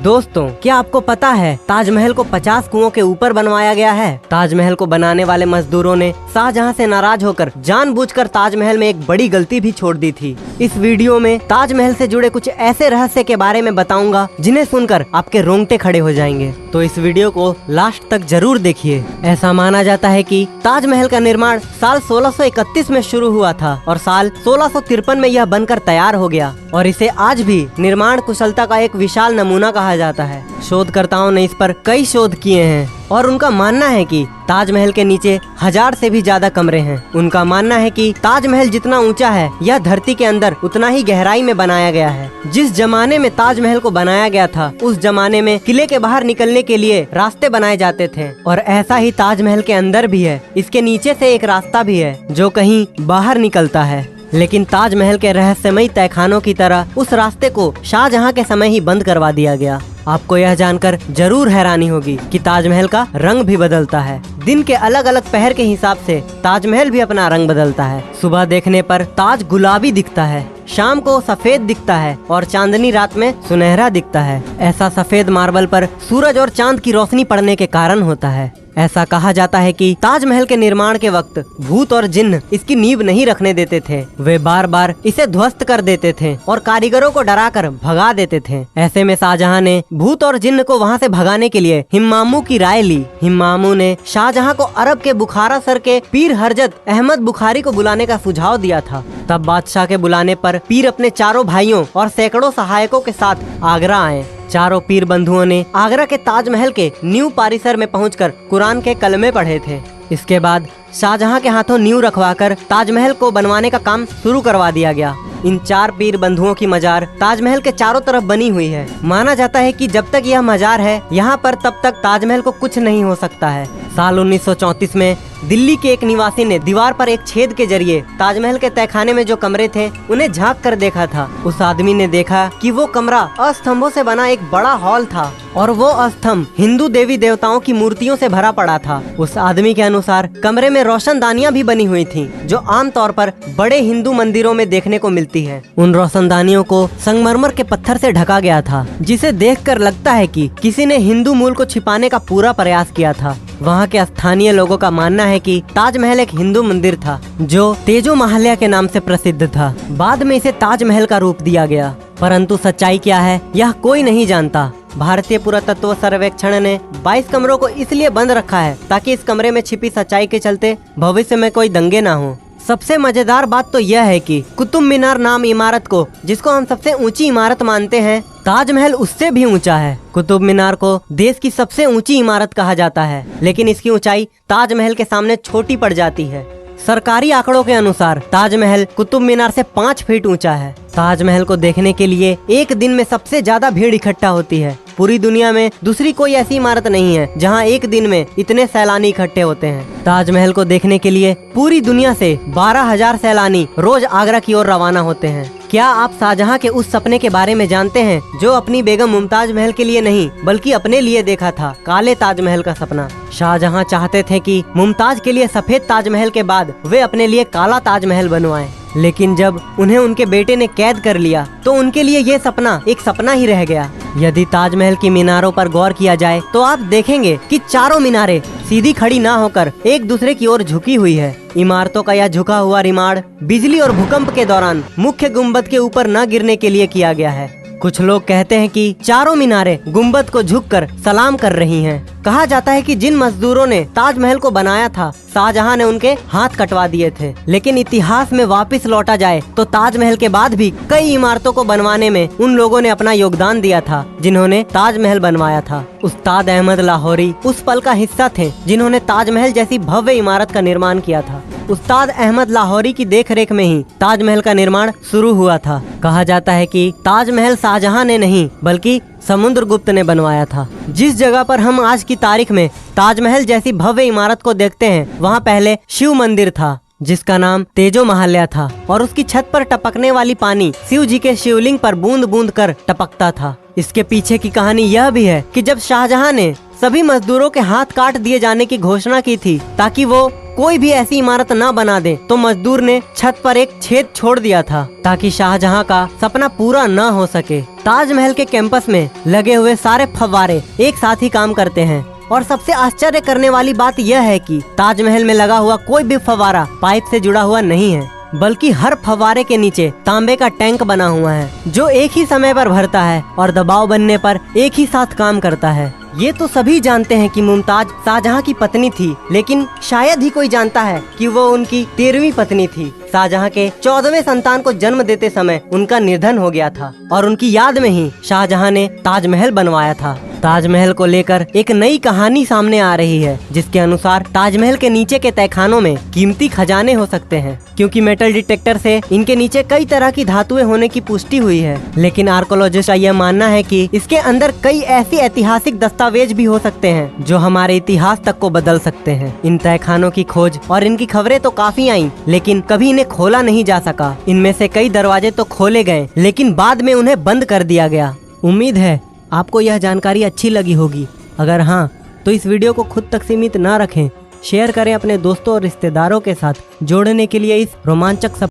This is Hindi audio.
दोस्तों, क्या आपको पता है ताजमहल को 50 कुओं के ऊपर बनवाया गया है। ताजमहल को बनाने वाले मजदूरों ने शाहजहां से नाराज होकर जानबूझकर ताजमहल में एक बड़ी गलती भी छोड़ दी थी। इस वीडियो में ताजमहल से जुड़े कुछ ऐसे रहस्य के बारे में बताऊंगा जिन्हें सुनकर आपके रोंगटे खड़े हो जाएंगे, तो इस वीडियो को लास्ट तक जरूर देखिए। ऐसा माना जाता है कि ताजमहल का निर्माण साल 1631 में शुरू हुआ था और साल 1653 में यह बनकर तैयार हो गया और इसे आज भी निर्माण कुशलता का एक विशाल नमूना कहा जाता है। शोधकर्ताओं ने इस पर कई शोध किए हैं और उनका मानना है कि ताजमहल के नीचे 1000 से भी ज्यादा कमरे हैं। उनका मानना है कि ताजमहल जितना ऊंचा है यह धरती के अंदर उतना ही गहराई में बनाया गया है। जिस जमाने में ताजमहल को बनाया गया था उस जमाने में किले के बाहर निकलने के लिए रास्ते बनाए जाते थे और ऐसा ही ताजमहल के अंदर भी है। इसके नीचे से एक रास्ता भी है जो कहीं बाहर निकलता है, लेकिन ताजमहल के रहस्यमयी तहखानों की तरह उस रास्ते को शाहजहां के समय ही बंद करवा दिया गया। आपको यह जानकर जरूर हैरानी होगी कि ताजमहल का रंग भी बदलता है। दिन के अलग अलग पहर के हिसाब से ताजमहल भी अपना रंग बदलता है। सुबह देखने पर ताज गुलाबी दिखता है, शाम को सफेद दिखता है और चांदनी रात में सुनहरा दिखता है। ऐसा सफेद मार्बल पर सूरज और चांद की रोशनी पड़ने के कारण होता है। ऐसा कहा जाता है कि ताजमहल के निर्माण के वक्त भूत और जिन्न इसकी नींव नहीं रखने देते थे। वे बार बार इसे ध्वस्त कर देते थे और कारीगरों को डराकर भगा देते थे। ऐसे में शाहजहां ने भूत और जिन्न को वहां से भगाने के लिए हिम्मामू की राय ली। हिम्मामू ने शाहजहां को अरब के बुखारा सर के पीर हरजत अहमद बुखारी को बुलाने का सुझाव दिया था। तब बादशाह के बुलाने पर पीर अपने चारों भाइयों और सैकड़ों सहायकों के साथ आगरा आए। चारों पीर बंधुओं ने आगरा के ताजमहल के नींव परिसर में पहुंचकर कुरान के कलमे पढ़े थे। इसके बाद शाहजहां के हाथों नींव रखवाकर ताजमहल को बनवाने का काम शुरू करवा दिया गया। इन 4 पीर बंधुओं की मजार ताजमहल के चारों तरफ बनी हुई है। माना जाता है कि जब तक यह मजार है यहाँ पर तब तक ताजमहल को कुछ नहीं हो सकता है। साल 1934 में दिल्ली के एक निवासी ने दीवार पर एक छेद के जरिए ताजमहल के तहखाने में जो कमरे थे उन्हें झांक कर देखा था। उस आदमी ने देखा कि वो कमरा अस्तंभों से बना एक बड़ा हॉल था और वो स्तंभ हिंदू देवी देवताओं की मूर्तियों से भरा पड़ा था। उस आदमी के अनुसार कमरे में रोशनदानियां भी बनी हुई थीं, जो आमतौर पर बड़े हिंदू मंदिरों में देखने को मिलती है। उन रोशनदानियों को संगमरमर के पत्थर से ढका गया था, जिसे देखकर लगता है कि किसी ने हिंदू मूल को छिपाने का पूरा प्रयास किया था। वहाँ के स्थानीय लोगों का मानना है कि ताजमहल एक हिंदू मंदिर था जो तेजो महाल्या के नाम से प्रसिद्ध था। बाद में इसे ताजमहल का रूप दिया गया, परंतु सच्चाई क्या है यह कोई नहीं जानता। भारतीय पुरातत्व सर्वेक्षण ने 22 कमरों को इसलिए बंद रखा है ताकि इस कमरे में छिपी सच्चाई के चलते भविष्य में कोई दंगे ना हो। सबसे मजेदार बात तो यह है कि कुतुब मीनार नाम इमारत को, जिसको हम सबसे ऊंची इमारत मानते हैं, ताजमहल उससे भी ऊंचा है। कुतुब मीनार को देश की सबसे ऊंची इमारत कहा जाता है, लेकिन इसकी ऊंचाई ताजमहल के सामने छोटी पड़ जाती है। सरकारी आंकड़ों के अनुसार ताजमहल कुतुब मीनार से 5 फीट ऊंचा है। ताजमहल को देखने के लिए एक दिन में सबसे ज्यादा भीड़ इकट्ठा होती है। पूरी दुनिया में दूसरी कोई ऐसी इमारत नहीं है जहां एक दिन में इतने सैलानी इकट्ठे होते हैं। ताजमहल को देखने के लिए पूरी दुनिया से 12,000 सैलानी रोज आगरा की ओर रवाना होते हैं। क्या आप शाहजहां के उस सपने के बारे में जानते हैं जो अपनी बेगम मुमताज महल के लिए नहीं बल्कि अपने लिए देखा था, काले ताजमहल का सपना। शाहजहां चाहते थे कि मुमताज के लिए सफेद ताजमहल के बाद वे अपने लिए काला ताजमहल बनवाएं, लेकिन जब उन्हें उनके बेटे ने कैद कर लिया तो उनके लिए ये सपना एक सपना ही रह गया। यदि ताजमहल की मीनारों पर गौर किया जाए तो आप देखेंगे कि चारों मीनारें सीधी खड़ी ना होकर एक दूसरे की ओर झुकी हुई है। इमारतों का यह झुका हुआ रिमाड़ बिजली और भूकंप के दौरान मुख्य गुंबद के ऊपर न गिरने के लिए किया गया है। कुछ लोग कहते हैं कि चारों मीनारें गुंबद को झुककर सलाम कर रही हैं। कहा जाता है कि जिन मजदूरों ने ताजमहल को बनाया था शाहजहां ने उनके हाथ कटवा दिए थे, लेकिन इतिहास में वापस लौटा जाए तो ताजमहल के बाद भी कई इमारतों को बनवाने में उन लोगों ने अपना योगदान दिया था जिन्होंने ताजमहल बनवाया था। उस्ताद अहमद लाहौरी उस पल का हिस्सा थे जिन्होंने ताजमहल जैसी भव्य इमारत का निर्माण किया था। उस्ताद अहमद लाहौरी की देखरेख में ही ताजमहल का निर्माण शुरू हुआ था। कहा जाता है कि ताजमहल शाहजहां ने नहीं बल्कि समुद्रगुप्त ने बनवाया था। जिस जगह पर हम आज की तारीख में ताजमहल जैसी भव्य इमारत को देखते हैं वहाँ पहले शिव मंदिर था जिसका नाम तेजो महाल्या था और उसकी छत पर टपकने वाली पानी शिव जी के शिवलिंग पर बूंद बूंद कर टपकता था। इसके पीछे की कहानी यह भी है कि जब शाहजहां ने सभी मजदूरों के हाथ काट दिए जाने की घोषणा की थी ताकि वो कोई भी ऐसी इमारत न बना दे, तो मजदूर ने छत पर एक छेद छोड़ दिया था ताकि शाहजहां का सपना पूरा न हो सके। ताजमहल के कैंपस में लगे हुए सारे फव्वारे एक साथ ही काम करते हैं और सबसे आश्चर्य करने वाली बात यह है कि ताजमहल में लगा हुआ कोई भी फव्वारा पाइप से जुड़ा हुआ नहीं है, बल्कि हर फव्वारे के नीचे तांबे का टैंक बना हुआ है जो एक ही समय पर भरता है और दबाव बनने पर एक ही साथ काम करता है। ये तो सभी जानते हैं कि मुमताज शाहजहां की पत्नी थी, लेकिन शायद ही कोई जानता है कि वो उनकी 13वीं पत्नी थी। शाहजहां के 14वें संतान को जन्म देते समय उनका निधन हो गया था और उनकी याद में ही शाहजहां ने ताजमहल बनवाया था। ताजमहल को लेकर एक नई कहानी सामने आ रही है, जिसके अनुसार ताजमहल के नीचे के तहखानों में कीमती खजाने हो सकते हैं, क्योंकि मेटल डिटेक्टर से इनके नीचे कई तरह की धातुएं होने की पुष्टि हुई है। लेकिन आर्कोलॉजिस्ट का यह मानना है कि इसके अंदर कई ऐसी ऐतिहासिक दस्तावेज भी हो सकते हैं जो हमारे इतिहास तक को बदल सकते हैं। इन तहखानों की खोज और इनकी खबरें तो काफी आईं, लेकिन कभी इन्हें खोला नहीं जा सका। इनमें से कई दरवाजे तो खोले गए, लेकिन बाद में उन्हें बंद कर दिया गया। उम्मीद है आपको यह जानकारी अच्छी लगी होगी। अगर हाँ, तो इस वीडियो को खुद तक सीमित ना रखें, शेयर करें अपने दोस्तों और रिश्तेदारों के साथ। जोड़ने के लिए इस रोमांचक